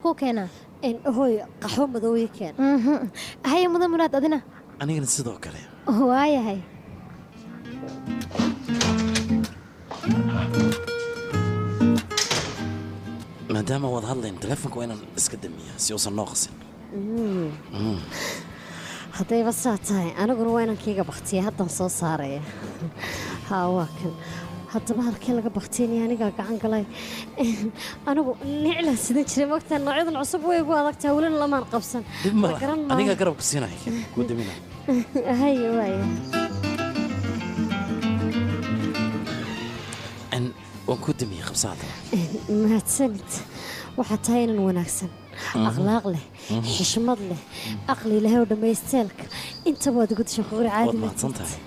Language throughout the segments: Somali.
كوكينا هوي قحوة مذوي كان هاي مدن مراد أدينا anigana sidoo kale هواية هاي maadaama wad hadlayn telefoonka waa inaan iska damiyaa si uusan noo qasin haddayba saa tahay aniguna waa inaan kiiga baktiya haddan soo saaraya haa waa kan haddaba halkee laga baktiynaya anigaa gacan galay anigu niclaan sidan jiray mogtaa noocyadan cusub way igu adagtaa welina lamaan qabsan dib ma anigaa garabka siinaya kuu daminaya haye waaya waan kuu damiyey qabsaada mahadsanid waxaa tahay inan wanaagsan akhlaaq leh xishmad leh aqli ilahay oo dhammaysteelka intaba waad ugu dashan kuqri caadi waad mahadsan tahay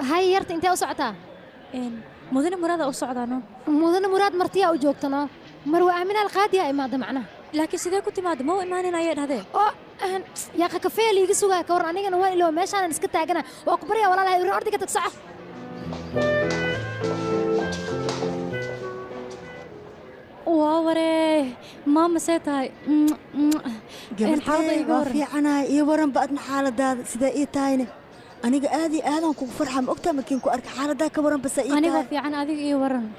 هاي يرت أنت أسعتها مدن مراد أسعدانو مدن مراد مرتيا وجوكتنا مروة أمينة القادية إما معنا لكن سيدا كنت ماد مو إيماننا يد هذا يا أخي كفاية اللي يقصوا كور أنا جن هواي لو ماشي أنا نسكت أجنا وأكبريا ولا لا يروح أرضك تكسح ووري ماما سيتاي قبل في عنا يورن بعد حالة سيدا إيه تاينه أنا آدي آدم كوك فرحة مقتى مكين كو أرك حالة دا كورن بس إيه أنا في عنا آدي إيه ورن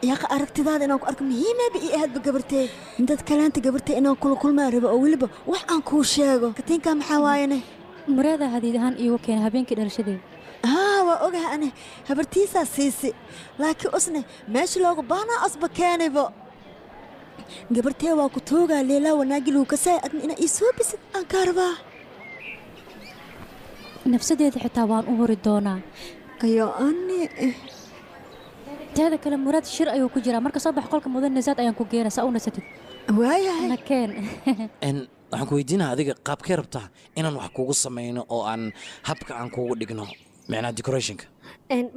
يا أخي أركت هذا أنا أرك مهمة بإيه هاد بقبرتي أنت تكلمت قبرتي أنا كل ما ربا أو لبا وح عن كل شيء كتين كام حواينه مرادة هذه دهان إيه وكين هبين كده الشديد وأوجه أنا هبرتي ساسيسي لكن أصلا ماشي لو بانا أصبح كانبا قبرتي وكتوجا ليلا وناجي وكسا أنا إيسو بس أنكاربا نفسدي حتى وان أمور الدونا أيوة أني هذا كلام مراد الشر أيوة كجرا مركز صباح قولك مدن نزات أيام كوجينا سأونا ستد وايا أنا كان waxaan ku weydiinaa adiga qaabkee rabtaa inaan wax kugu samayno oo aan habka aan kugu dhigno macnaa decorationka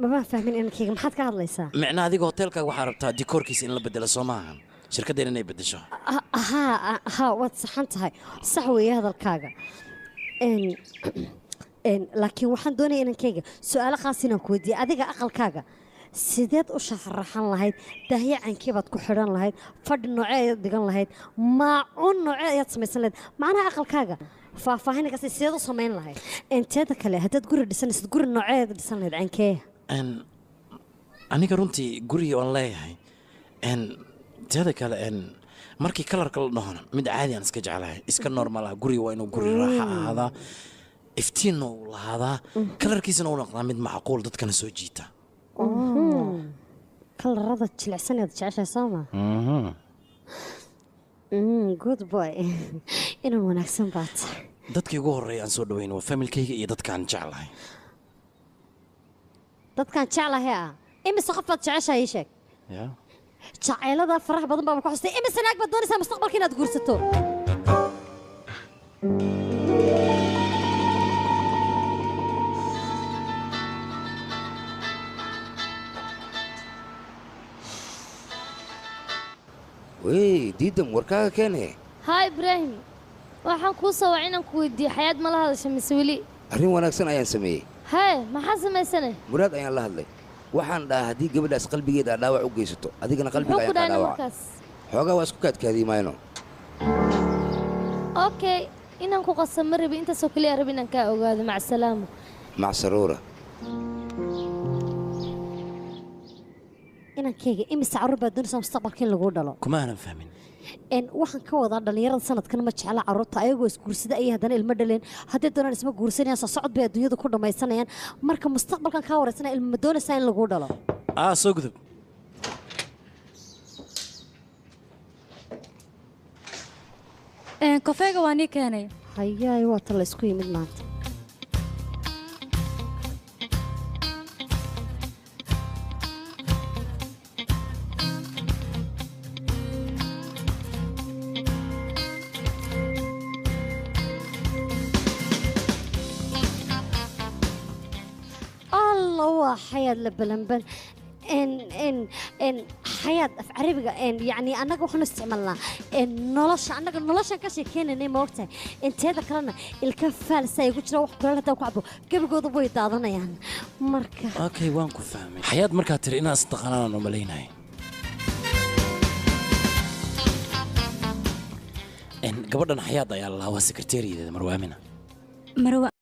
mama fahmin inankayga maxaad ka hadlaysaa macnaa adiga hoteelkaaga waxaa rabtaa decoorkiisa in la bedelo soo maahan shirkaddeena inay bedesho ها waad saxan tahay sax weeye hadalkaaga laakiin waxaan doonaya inankayga su'aalo khaas inaan ku weydiiyo adiga aqalkaaga sideed u sharaxan lahayd dahyacankii baad ku xidhan lahayd fadhi noocee ayaad dhigan lahayd maacuun noocee ayaad samaysan lahayd macnaha aqalkaaga faahfaahin kasta sideed u samayn lahayd inteeda kale haddaad guri dhisanaysid guri noocee ayaad dhisan lahayd cankee aniga runtii guriga waan leeyahay teeda kale markii kalarka la dhahona mid caadi aan iska jeclahay iska normal ah guriga waa inuu guri raaxa ahaadaa iftiinna uu lahaadaa kalarkiisana uu noqdaa mid macquul dadkana soo jiita kalarada jilicsan aad jeceshahay soo ma good boy inaan wanaagsan baa tahay dadkii ugu horreeya aan soo dhaweyn waa familkayga iyo dadkaan jeclahay dadkaan jeclahay imise qof baad jeceshahay ii sheeg jacaylada faraha badan baa ku xustay imise naag baad doonaysaa mustaqbalka inaad guursato diidam warkaaga keene هاي إبراهيم waxaan kuu soo wacay inaan ku weydiiyo xayaad ma la hadashay mise weli arrin wanaagsan ayaan sameeyey hee maxaa samaysane muraad ayaan la hadlay waxaan dhahaa haddii gabadhaas qalbigeeda aad dhaawac u geysato adigana qalbiga muxuu ku ayaa dhahay dhaawac markaas xoogaa waa isku kaadkaadii mayno okay inaan ku qasam ma rabi intaasoo kaliya rabi inaan kaa ogaado mac salaamo mac saruura inankayga imise carruur baad doonaysaa mustaqbalka in lagu dhalo kuma aanan fahmin waxaan ka wadaa dhallinyarada sanadkan ma jecla carruurta ayagoo isguursada ayay haddana ilmo dhaleen hadday doonaan isma guursanayaan soo socod bay adduunyada ku dhammaysanayaan marka mustaqbalkan kaa waraysanaya ilmo ma doonaysaa in lagu dhalo soo gudub kafeega waa nii keenay hayaay waa ta la isku yimid maanta الله waa xayaad la balanban حياة في عربي يعني أنا وحنا استعملنا نلاش أنا نلاش كشي كان إني ما وقتها أنت هذا كلنا الكفال سيقول روح كلنا توقعوا كيف يقولوا بوي دادنا يعني مركا اوكي وانكو فاهمي حياة مركا تري انا استقنانا نوماليناي ان gabadhan حياة ayaa la waa secretary marwaamina marwa